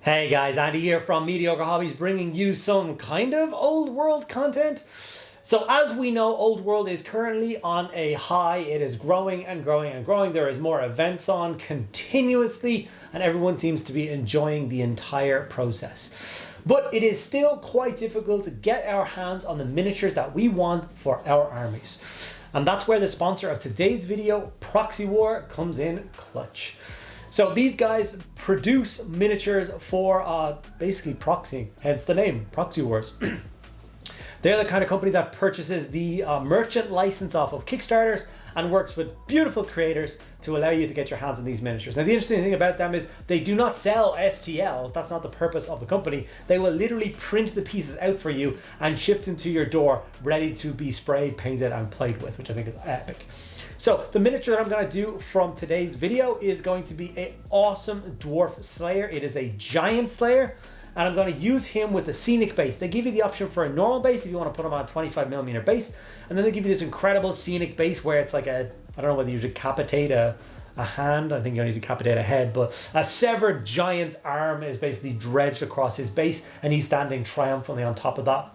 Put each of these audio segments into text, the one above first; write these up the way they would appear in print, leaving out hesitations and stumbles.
Hey guys, Andy here from Mediocre Hobbies, bringing you some kind of old world content. So as we know, old world is currently on a high. It is growing and growing and growing. There is more events on continuously and everyone seems to be enjoying the entire process. But it is still quite difficult to get our hands on the miniatures that we want for our armies. And that's where the sponsor of today's video, Proxywars, comes in clutch. So these guys produce miniatures for basically proxying, hence the name, Proxywars. They're the kind of company that purchases the merchant license off of Kickstarters and works with beautiful creators to allow you to get your hands on these miniatures. Now the interesting thing about them is they do not sell STLs, that's not the purpose of the company. They will literally print the pieces out for you and ship them to your door ready to be sprayed, painted and played with, which I think is epic. So the miniature that I'm going to do from today's video is going to be an awesome Dwarf Slayer. It is a Giantslayer. And I'm going to use him with a scenic base. They give you the option for a normal base if you want to put him on a 25mm base. And then they give you this incredible scenic base where it's like a, I don't know whether you decapitate a hand. I think you only decapitate a head. But a severed giant arm is basically dredged across his base. And he's standing triumphantly on top of that.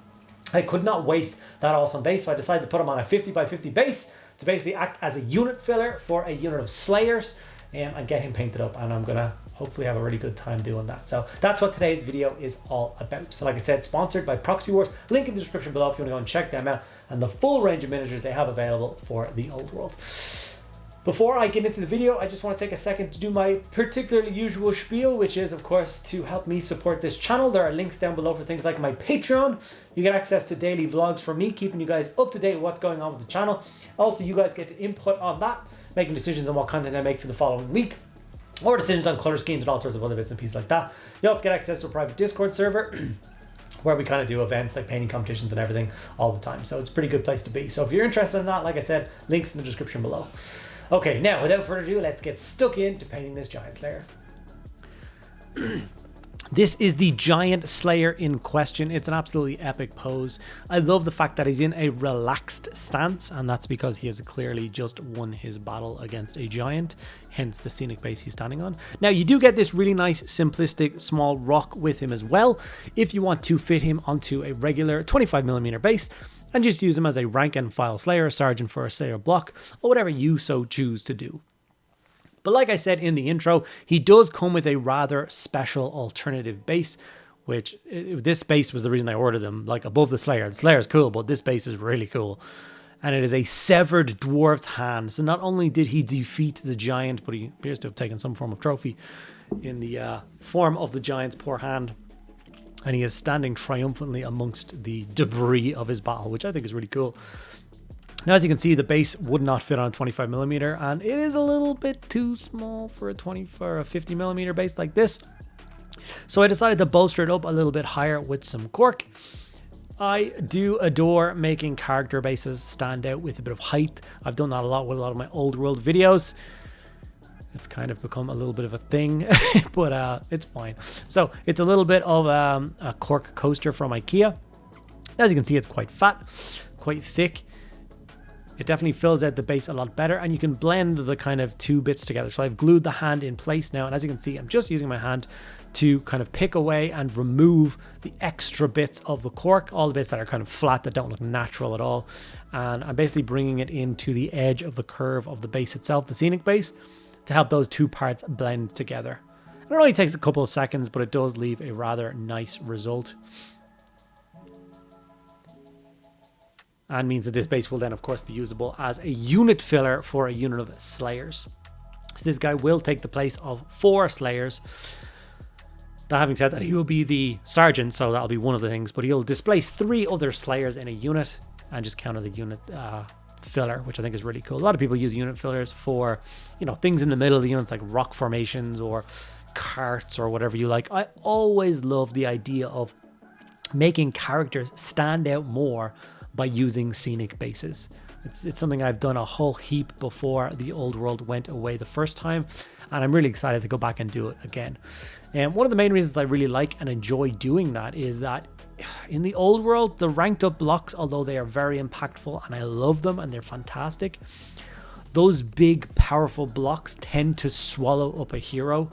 I could not waste that awesome base. So I decided to put him on a 50x50 base to basically act as a unit filler for a unit of Slayers. And get him painted up, and I'm gonna hopefully have a really good time doing that. So that's what today's video is all about. So like I said, sponsored by Proxywars. Link in the description below if you want to go and check them out and the full range of miniatures they have available for the old world. Before I get into the video, I just want to take a second to do my particularly usual spiel, which is of course to help me support this channel. There are links down below for things like my Patreon. You get access to daily vlogs from me, keeping you guys up to date with what's going on with the channel. Also, you guys get to input on that, making decisions on what content I make for the following week, or decisions on color schemes and all sorts of other bits and pieces like that. You also get access to a private Discord server where we kind of do events like painting competitions and everything all the time. So it's a pretty good place to be. So if you're interested in that, like I said, links in the description below. Okay, now without further ado, let's get stuck into painting this Giantslayer. This is the Giantslayer in question. It's an absolutely epic pose. I love the fact that he's in a relaxed stance, and that's because he has clearly just won his battle against a giant, hence the scenic base he's standing on. Now, you do get this really nice, simplistic, small rock with him as well, if you want to fit him onto a regular 25mm base, and just use him as a rank and file Slayer, Sergeant for a Slayer block, or whatever you so choose to do. But like I said in the intro, he does come with a rather special alternative base, which this base was the reason I ordered them, like above the Slayer. The Slayer's cool, but this base is really cool. And it is a severed dwarfed hand. So not only did he defeat the giant, but he appears to have taken some form of trophy in the form of the giant's poor hand. And he is standing triumphantly amongst the debris of his battle, which I think is really cool. Now, as you can see, the base would not fit on a 25mm, and it is a little bit too small for a 50mm base like this. So I decided to bolster it up a little bit higher with some cork. I do adore making character bases stand out with a bit of height. I've done that a lot with a lot of my old world videos. It's kind of become a little bit of a thing, but it's fine. So it's a little bit of a cork coaster from IKEA. As you can see, it's quite fat, quite thick. It definitely fills out the base a lot better, and you can blend the kind of two bits together. So I've glued the hand in place now, and as you can see, I'm just using my hand to kind of pick away and remove the extra bits of the cork, all the bits that are kind of flat, that don't look natural at all. And I'm basically bringing it into the edge of the curve of the base itself, the scenic base, to help those two parts blend together. And it only takes a couple of seconds, but it does leave a rather nice result. And means that this base will then, of course, be usable as a unit filler for a unit of Slayers. So this guy will take the place of 4 Slayers. That having said that, he will be the Sergeant, so that'll be one of the things, but he'll displace 3 other Slayers in a unit and just count as a unit filler, which I think is really cool. A lot of people use unit fillers for, you know, things in the middle of the units like rock formations or carts or whatever you like. I always love the idea of making characters stand out more by using scenic bases. It's something I've done a whole heap before the old world went away the first time, and I'm really excited to go back and do it again. And one of the main reasons I really like and enjoy doing that is that in the old world, the ranked up blocks, although they are very impactful and I love them and they're fantastic, those big powerful blocks tend to swallow up a hero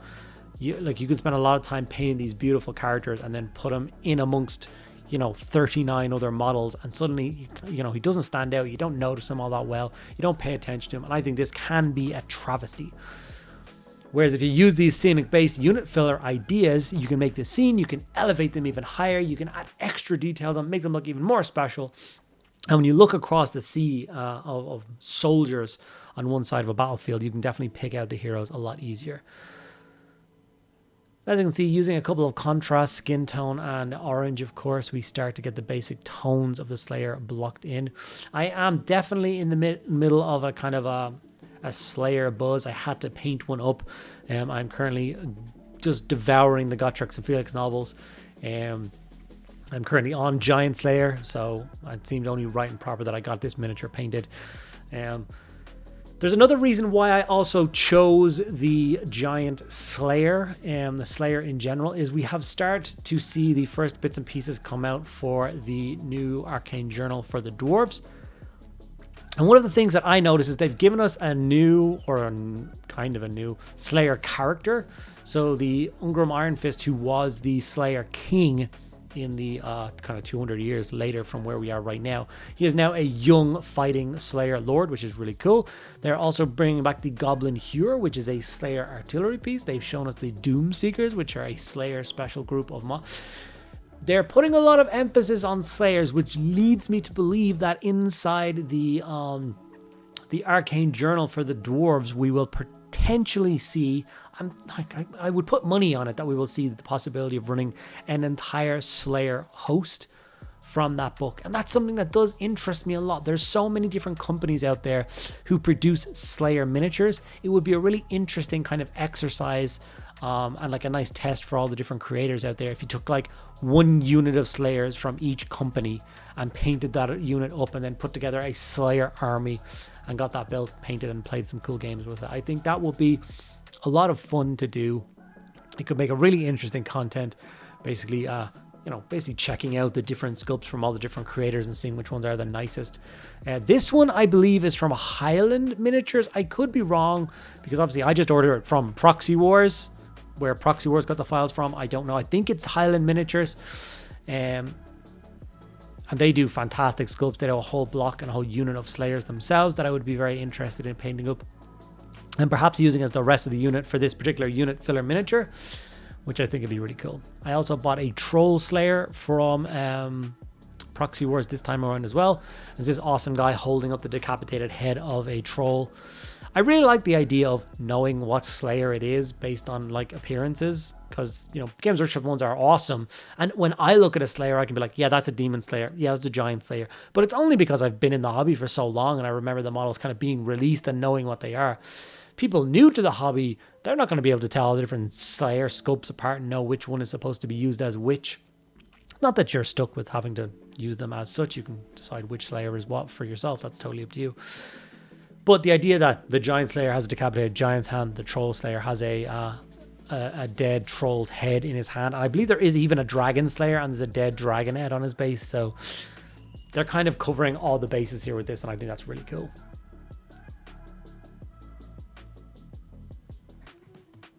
you can spend a lot of time painting these beautiful characters and then put them in amongst 39 other models, and suddenly he doesn't stand out. You don't notice him all that well, you don't pay attention to him, and I think this can be a travesty. Whereas if you use these scenic based unit filler ideas, you can make the scene, you can elevate them even higher, you can add extra details and make them look even more special. And when you look across the sea of soldiers on one side of a battlefield, you can definitely pick out the heroes a lot easier. As you can see, using a couple of contrast, skin tone and orange, of course, we start to get the basic tones of the Slayer blocked in. I am definitely in the middle of a kind of a Slayer buzz. I had to paint one up. I'm currently just devouring the Gotrek and Felix novels. I'm currently on Giantslayer, so it seemed only right and proper that I got this miniature painted. There's another reason why I also chose the Giantslayer, the Slayer in general, is we have started to see the first bits and pieces come out for the new Arcane Journal for the Dwarves. And one of the things that I noticed is they've given us a new, or kind of a new, Slayer character. So the Ungrim Ironfist, who was the Slayer King in the kind of 200 years later from where we are right now, he is now a young fighting Slayer Lord, which is really cool. They're also bringing back the Goblin Hewer, which is a Slayer artillery piece. They've shown us the Doom Seekers, which are a Slayer special group of They're putting a lot of emphasis on Slayers, which leads me to believe that inside the Arcane Journal for the Dwarves, we will potentially see, I would put money on it, that we will see the possibility of running an entire Slayer host from that book. And that's something that does interest me a lot. There's so many different companies out there who produce Slayer miniatures. It would be a really interesting kind of exercise and like a nice test for all the different creators out there. If you took like one unit of Slayers from each company and painted that unit up and then put together a Slayer army and got that built, painted, and played some cool games with it. I think that would be a lot of fun to do. It could make a really interesting content, basically basically checking out the different sculpts from all the different creators and seeing which ones are the nicest. This one, I believe, is from Highland Miniatures. I could be wrong, because obviously I just ordered it from Proxywars. Where Proxywars got the files from, I don't know. I think it's Highland Miniatures. And they do fantastic sculpts. They do a whole block and a whole unit of Slayers themselves that I would be very interested in painting up, and perhaps using as the rest of the unit for this particular unit filler miniature, which I think would be really cool. I also bought a Troll Slayer from Proxywars this time around as well. There's this awesome guy holding up the decapitated head of a troll. I really like the idea of knowing what Slayer it is based on like appearances, because Games Workshop ones are awesome, and when I look at a Slayer I can be like, yeah, that's a Demon Slayer, yeah, that's a Giantslayer, but it's only because I've been in the hobby for so long and I remember the models kind of being released and knowing what they are. People new to the hobby, they're not going to be able to tell all the different Slayer sculpts apart and know which one is supposed to be used as which. Not that you're stuck with having to use them as such, you can decide which Slayer is what for yourself, that's totally up to you. But the idea that the Giantslayer has a decapitated giant's hand, the Troll Slayer has a dead troll's head in his hand, and I believe there is even a Dragon Slayer and there's a dead dragon head on his base, so they're kind of covering all the bases here with this, and I think that's really cool.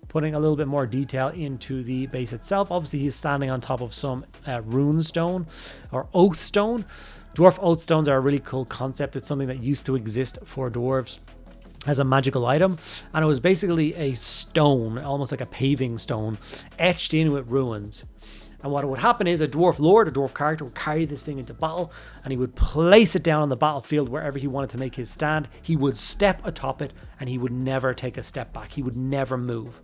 Putting a little bit more detail into the base itself, obviously he's standing on top of some rune stone or oath stone. Dwarf oath stones are a really cool concept. It's something that used to exist for dwarves as a magical item, and it was basically a stone, almost like a paving stone, etched in with runes. And what would happen is a dwarf lord, a dwarf character, would carry this thing into battle, and he would place it down on the battlefield wherever he wanted to make his stand. He would step atop it, and he would never take a step back. He would never move.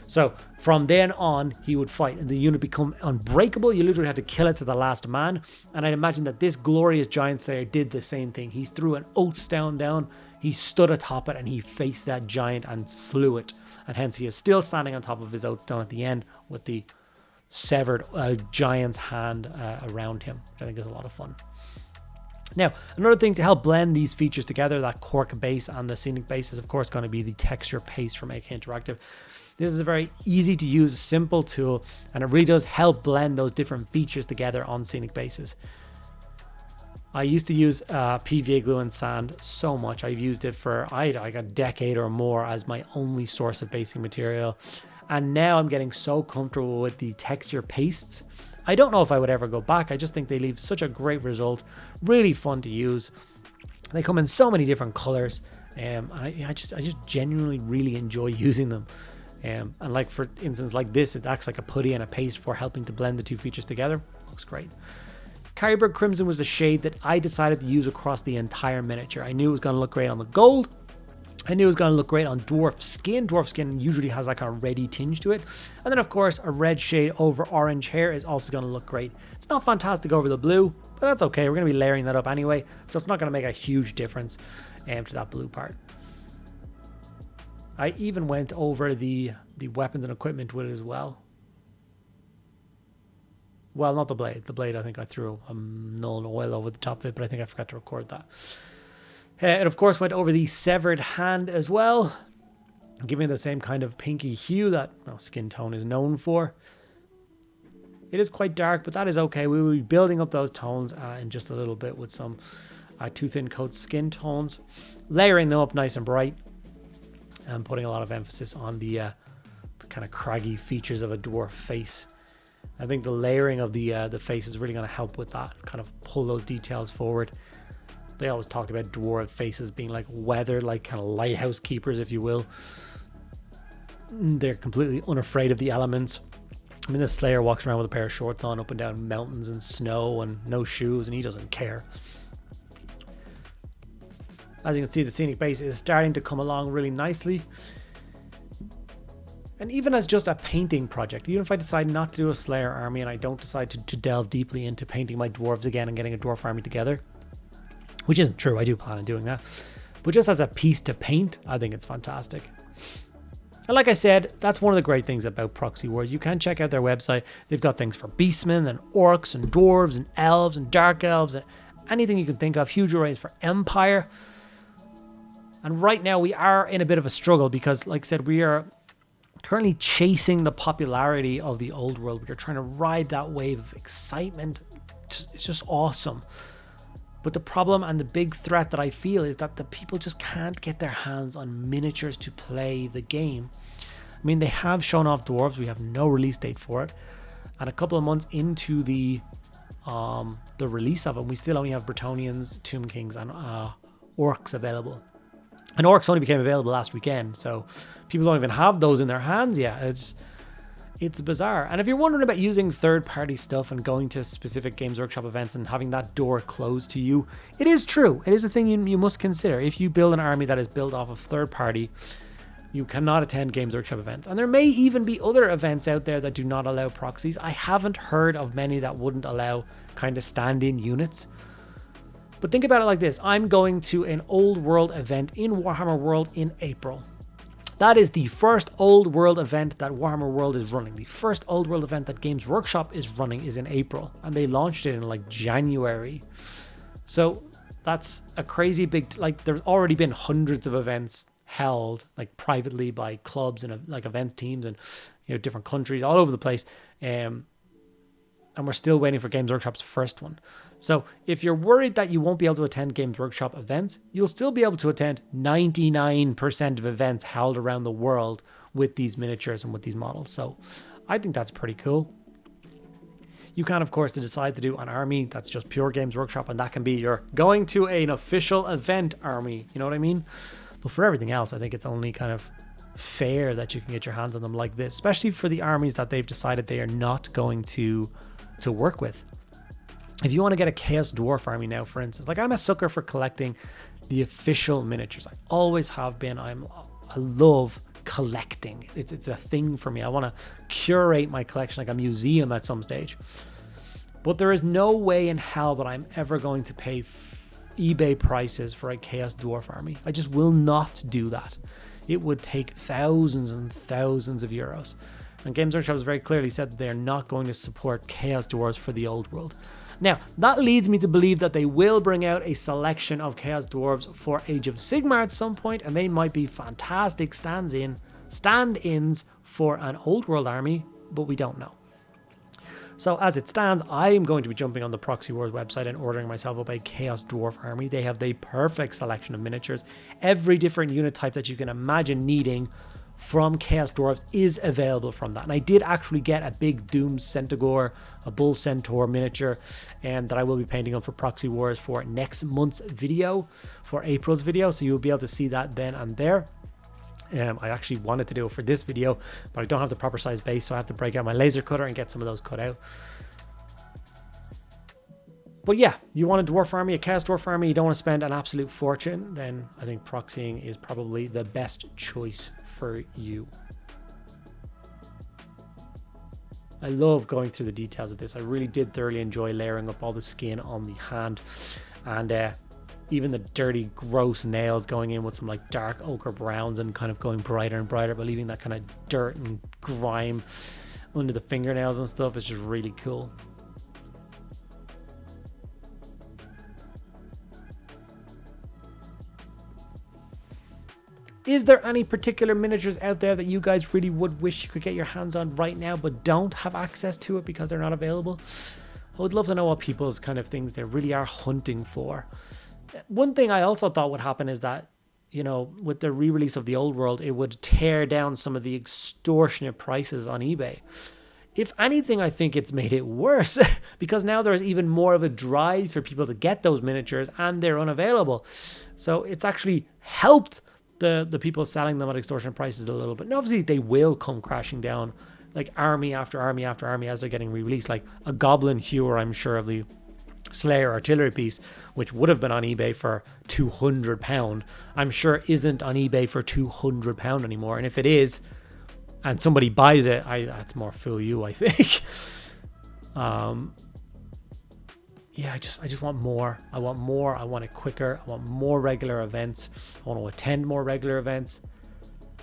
So from then on, he would fight, and the unit become unbreakable. You literally had to kill it to the last man. And I'd imagine that this glorious Giantslayer did the same thing. He threw an oath stone down, he stood atop it, and he faced that giant and slew it. And hence he is still standing on top of his oath stone at the end with the severed giant's hand around him, which I think is a lot of fun. Now, another thing to help blend these features together, that cork base and the scenic base, is of course going to be the texture paste from AK Interactive. This is a very easy to use, simple tool, and it really does help blend those different features together on scenic bases. I used to use PVA glue and sand so much. I've used it for like a decade or more as my only source of basing material. And now I'm getting so comfortable with the texture pastes. I don't know if I would ever go back. I just think they leave such a great result. Really fun to use. They come in so many different colors. I just genuinely really enjoy using them. And like for instance, like this, it acts like a putty and a paste for helping to blend the two features together. Looks great. Carrybird Crimson was a shade that I decided to use across the entire miniature. I knew it was going to look great on the gold. I knew it was going to look great on Dwarf skin. Dwarf skin usually has that kind of reddy tinge to it. And then of course a red shade over orange hair is also going to look great. It's not fantastic over the blue, but that's okay. We're going to be layering that up anyway, so it's not going to make a huge difference to that blue part. I even went over the weapons and equipment with it as well. Well, not the blade. The blade, I think I threw null oil over the top of it, but I think I forgot to record that. It, of course, went over the severed hand as well, giving it the same kind of pinky hue that skin tone is known for. It is quite dark, but that is okay. We will be building up those tones in just a little bit with some too thin coat skin tones, layering them up nice and bright, and putting a lot of emphasis on the kind of craggy features of a dwarf face. I think the layering of the face is really going to help with that, kind of pull those details forward. They always talk about dwarf faces being like weathered, like kind of lighthouse keepers, if you will. They're completely unafraid of the elements. I mean, this Slayer walks around with a pair of shorts on up and down mountains and snow and no shoes, and he doesn't care. As you can see, the scenic base is starting to come along really nicely. And even as just a painting project, even if I decide not to do a Slayer army and I don't decide to delve deeply into painting my dwarves again and getting a dwarf army together, which isn't true, I do plan on doing that, but just as a piece to paint, I think it's fantastic. And like I said, that's one of the great things about Proxywars. You can check out their website. They've got things for beastmen and orcs and dwarves and elves and dark elves and anything you can think of. Huge arrays for Empire. And right now we are in a bit of a struggle because, like I said, we are currently chasing the popularity of the old world. We're trying to ride that wave of excitement. It's just awesome. But the problem and the big threat that I feel is that the people just can't get their hands on miniatures to play the game. I mean, they have shown off Dwarves. We have no release date for it. And a couple of months into the release of it, we still only have Bretonnians, Tomb Kings, and Orcs available. And Orcs only became available last weekend, so people don't even have those in their hands yet. It's bizarre. And if you're wondering about using third-party stuff and going to specific Games Workshop events and having that door closed to you, it is true. It is a thing you must consider. If you build an army that is built off of third-party, you cannot attend Games Workshop events. And there may even be other events out there that do not allow proxies. I haven't heard of many that wouldn't allow kind of stand-in units. But think about it like this. I'm going to an old world event in Warhammer World in April. That is the first old world event that Warhammer World is running. The first old world event that Games Workshop is running is in April. And they launched it in like January. So that's a crazy big, like there's already been hundreds of events held like privately by clubs and like events teams and different countries all over the place. And we're still waiting for Games Workshop's first one. So if you're worried that you won't be able to attend Games Workshop events, you'll still be able to attend 99% of events held around the world with these miniatures and with these models. So I think that's pretty cool. You can, of course, decide to do an army that's just pure Games Workshop, and that can be your going to an official event army. You know what I mean? But for everything else, I think it's only kind of fair that you can get your hands on them like this, especially for the armies that they've decided they are not going to work with. If you want to get a Chaos Dwarf army now, for instance, like I'm a sucker for collecting the official miniatures. I always have been. I love collecting. It's a thing for me. I want to curate my collection like a museum at some stage. But there is no way in hell that I'm ever going to pay eBay prices for a Chaos Dwarf army. I just will not do that. It would take thousands and thousands of euros. And Games Workshop has very clearly said that they are not going to support Chaos Dwarves for the old world. Now, that leads me to believe that they will bring out a selection of Chaos Dwarves for Age of Sigmar at some point, and they might be fantastic stand-ins for an old world army, but we don't know. So as it stands, I am going to be jumping on the Proxywars website and ordering myself up a Chaos Dwarf army. They have the perfect selection of miniatures, every different unit type that you can imagine needing from Chaos Dwarves is available from that. And I did actually get a big Doom Centaur, a Bull Centaur miniature, that I will be painting up for Proxywars for next month's video, for April's video. So you'll be able to see that then and there. I actually wanted to do it for this video, but I don't have the proper size base, so I have to break out my laser cutter and get some of those cut out. But yeah, you want a Dwarf army, a Chaos Dwarf army, you don't want to spend an absolute fortune, then I think proxying is probably the best choice for you. I love going through the details of this. I really did thoroughly enjoy layering up all the skin on the hand, and even the dirty, gross nails going in with some like dark ochre browns and kind of going brighter and brighter, but leaving that kind of dirt and grime under the fingernails and stuff is just really cool. Is there any particular miniatures out there that you guys really would wish you could get your hands on right now but don't have access to it because they're not available? I would love to know what people's kind of things they really are hunting for. One thing I also thought would happen is that, you know, with the re-release of the old world, it would tear down some of the extortionate prices on eBay. If anything, I think it's made it worse because now there's even more of a drive for people to get those miniatures and they're unavailable. So it's actually helped the people selling them at extortionate prices a little bit. And obviously they will come crashing down like army after army after army as they're getting re-released, like a Goblin Hewer, I'm sure, of the Slayer artillery piece, which would have been on eBay for £200, I'm sure isn't on eBay for £200 anymore. And if it is, and somebody buys it, that's more fool you, I think. Yeah, I just want more. I want more. I want it quicker. I want more regular events. I want to attend more regular events.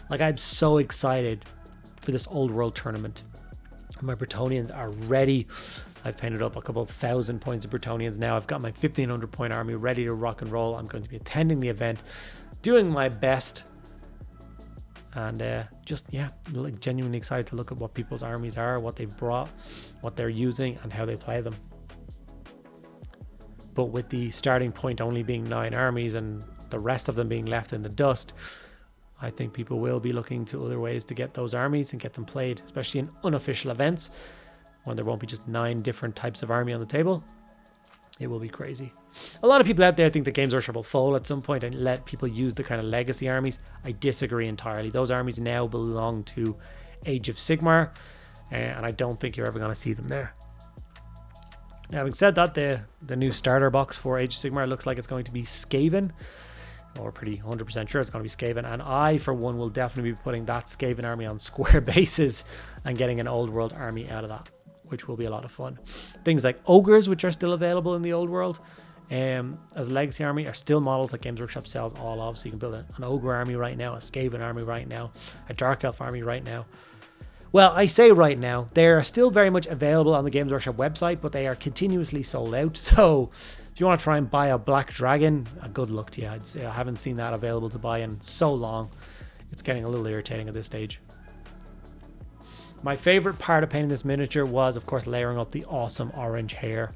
Like, I'm so excited for this old world tournament. My Bretonians are ready. I've painted up a couple of 1,000 points of Bretonians now. I've got my 1,500 point army ready to rock and roll. I'm going to be attending the event, doing my best, and like genuinely excited to look at what people's armies are, what they've brought, what they're using, and how they play them. But with the starting point only being 9 armies and the rest of them being left in the dust, I think people will be looking to other ways to get those armies and get them played, especially in unofficial events, when there won't be just 9 different types of army on the table. It will be crazy. A lot of people out there think the Games Workshop will fold at some point and let people use the kind of legacy armies. I disagree entirely. Those armies now belong to Age of Sigmar, and I don't think you're ever going to see them there. Now, having said that, the new starter box for Age of Sigmar looks like it's going to be Skaven. Or pretty 100% sure it's going to be Skaven, and I for one will definitely be putting that Skaven army on square bases and getting an old world army out of that, which will be a lot of fun. Things like ogres, which are still available in the old world as a legacy army, are still models that Games Workshop sells all of. So you can build an ogre army right now, a Skaven army right now, a dark elf army right now. Well, I say right now, they're still very much available on the Games Workshop website, but they are continuously sold out. So if you want to try and buy a black dragon, good luck to you. I'd say I haven't seen that available to buy in so long. It's getting a little irritating at this stage. My favorite part of painting this miniature was, of course, layering up the awesome orange hair.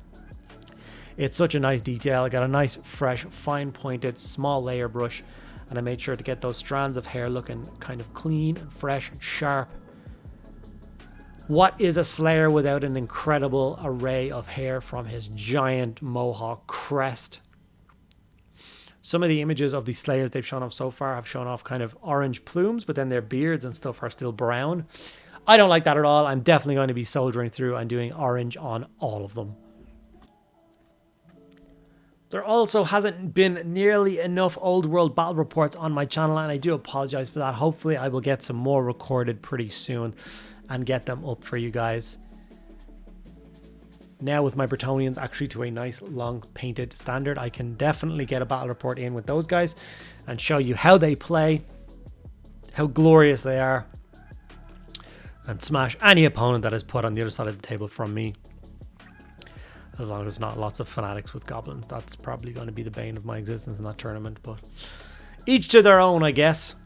It's such a nice detail. I got a nice, fresh, fine pointed, small layer brush, and I made sure to get those strands of hair looking kind of clean and fresh and sharp. What is a Slayer without an incredible array of hair from his giant mohawk crest? Some of the images of the Slayers they've shown off so far have shown off kind of orange plumes, but then their beards and stuff are still brown. I don't like that at all. I'm definitely going to be soldering through and doing orange on all of them. There also hasn't been nearly enough old world battle reports on my channel, and I do apologize for that. Hopefully I will get some more recorded pretty soon and get them up for you guys. Now with my Bretonians actually to a nice long painted standard, I can definitely get a battle report in with those guys and show you how they play, how glorious they are, and smash any opponent that is put on the other side of the table from me. As long as it's not lots of fanatics with goblins. That's probably going to be the bane of my existence in that tournament, but each to their own, I guess.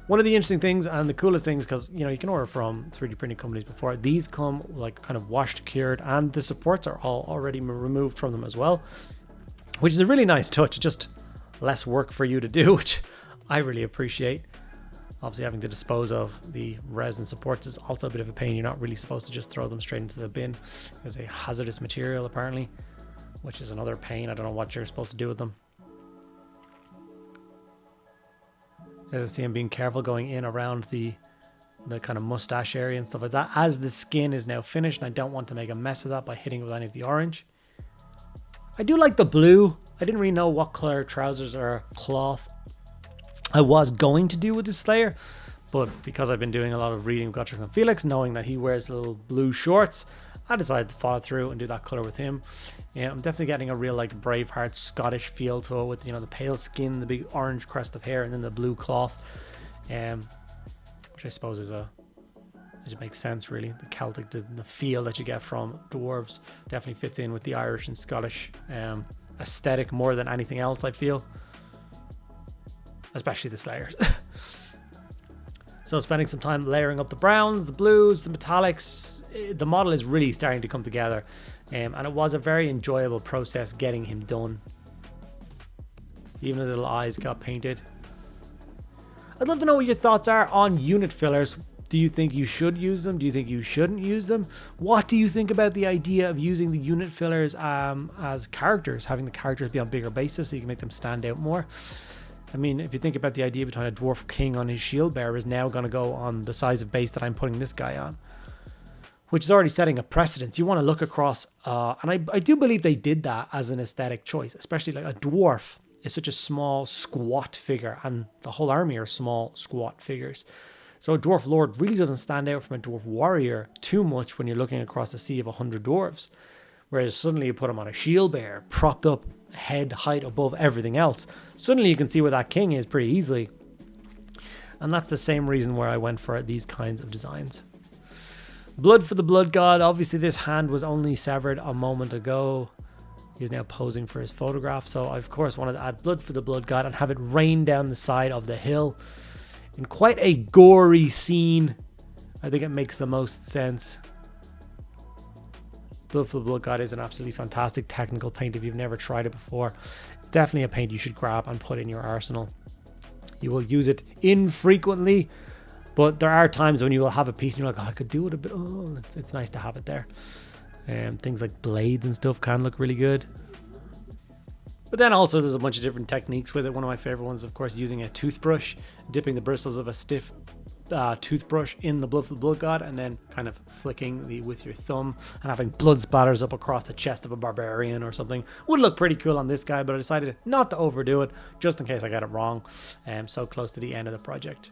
One of the interesting things and the coolest things, because you know you can order from 3D printing companies before, these come like kind of washed, cured, and the supports are all already removed from them as well, which is a really nice touch. Just less work for you to do, which I really appreciate. Obviously having to dispose of the resin supports is also a bit of a pain. You're not really supposed to just throw them straight into the bin. It's a hazardous material apparently, which is another pain. I don't know what you're supposed to do with them. As I see, I'm being careful going in around the kind of mustache area and stuff like that, as the skin is now finished, and I don't want to make a mess of that by hitting it with any of the orange. I do like the blue. I didn't really know what color trousers or cloth I was going to do with this Slayer, but because I've been doing a lot of reading Gotrek and Felix, knowing that he wears little blue shorts, I decided to follow through and do that color with him. Yeah, I'm definitely getting a real like Braveheart Scottish feel to it, with, you know, the pale skin, the big orange crest of hair, and then the blue cloth, which I suppose is it makes sense really. The Celtic, the feel that you get from Dwarves definitely fits in with the Irish and Scottish aesthetic more than anything else, I feel. Especially the Slayers. So spending some time layering up the browns, the blues, the metallics. The model is really starting to come together, and it was a very enjoyable process getting him done. Even the little eyes got painted. I'd love to know what your thoughts are on unit fillers. Do you think you should use them? Do you think you shouldn't use them? What do you think about the idea of using the unit fillers as characters, having the characters be on bigger bases so you can make them stand out more? I mean, if you think about the idea behind a dwarf king on his shield bearer is now going to go on the size of base that I'm putting this guy on, which is already setting a precedence. You want to look across, and I do believe they did that as an aesthetic choice, especially like a dwarf is such a small, squat figure, and the whole army are small, squat figures. So a dwarf lord really doesn't stand out from a dwarf warrior too much when you're looking across a sea of 100 dwarves. Whereas suddenly you put him on a shield bearer, propped up head height above everything else. Suddenly you can see where that king is pretty easily. And that's the same reason where I went for these kinds of designs. Blood for the blood god. Obviously this hand was only severed a moment ago. He's now posing for his photograph. So I of course wanted to add blood for the blood god and have it rain down the side of the hill in quite a gory scene. I think it makes the most sense. Blood for the Blood God is an absolutely fantastic technical paint if you've never tried it before. It's definitely a paint you should grab and put in your arsenal. You will use it infrequently, but there are times when you will have a piece and you're like, oh, I could do it a bit. Oh, it's nice to have it there. Things like blades and stuff can look really good. But then also there's a bunch of different techniques with it. One of my favorite ones, of course, using a toothbrush, dipping the bristles of a stiff toothbrush in the blood for the blood god, and then kind of flicking with your thumb and having blood splatters up across the chest of a barbarian or something. Would look pretty cool on this guy, but I decided not to overdo it just in case I got it wrong. So close to the end of the project.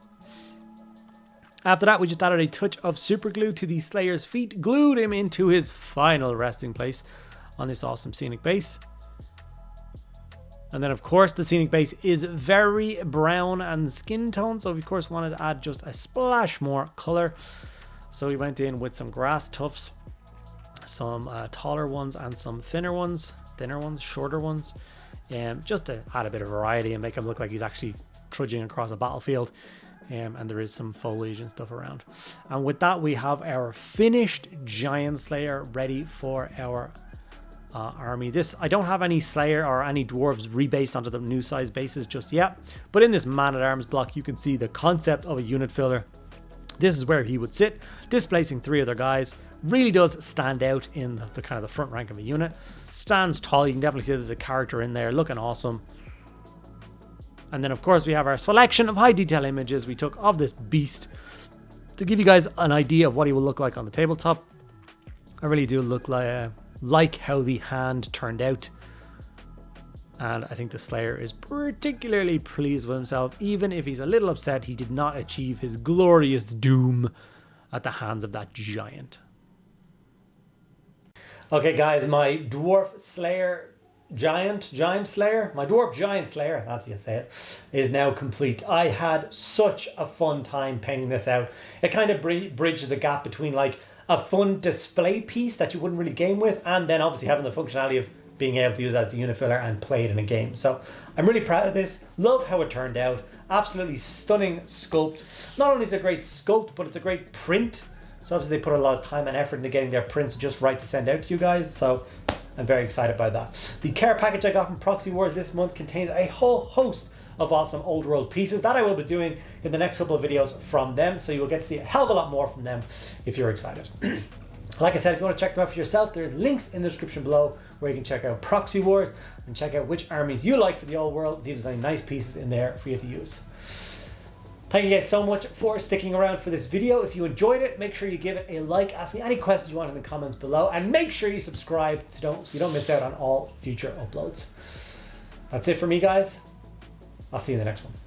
After that, we just added a touch of super glue to the Slayer's feet, glued him into his final resting place on this awesome scenic base. And then, of course, the scenic base is very brown and skin tone, so we, of course, wanted to add just a splash more color. So we went in with some grass tufts, some taller ones and some thinner ones, shorter ones, just to add a bit of variety and make him look like he's actually trudging across a battlefield. And there is some foliage and stuff around. And with that, we have our finished Giantslayer ready for our army. I don't have any Slayer or any Dwarves rebased onto the new size bases just yet, but in this man-at-arms block you can see the concept of a unit filler. This is where he would sit, displacing 3 other guys. Really does stand out in the kind of the front rank of a unit. Stands tall. You can definitely see there's a character in there looking awesome. And then of course we have our selection of high detail images we took of this beast to give you guys an idea of what he will look like on the tabletop. I really do look like how the hand turned out, and I think the Slayer is particularly pleased with himself, even if he's a little upset he did not achieve his glorious doom at the hands of that giant. Okay guys, my dwarf Slayer Giant Slayer, my dwarf Giant Slayer, that's how you say it, is now complete. I had such a fun time painting this out. It kind of bridged the gap between like a fun display piece that you wouldn't really game with, and then obviously having the functionality of being able to use that as a unit filler and play it in a game. So I'm really proud of this. Love how it turned out. Absolutely stunning sculpt. Not only is it a great sculpt, but it's a great print. So obviously they put a lot of time and effort into getting their prints just right to send out to you guys. So I'm very excited by that. The care package I got from Proxywars this month contains a whole host of awesome old world pieces that I will be doing in the next couple of videos from them. So you will get to see a hell of a lot more from them if you're excited. Like I said, if you want to check them out for yourself, there's links in the description below where you can check out Proxywars and check out which armies you like for the old world. See if there's any nice pieces in there for you to use. Thank you guys so much for sticking around for this video. If you enjoyed it, make sure you give it a like. Ask me any questions you want in the comments below. And make sure you subscribe so you don't miss out on all future uploads. That's it for me, guys. I'll see you in the next one.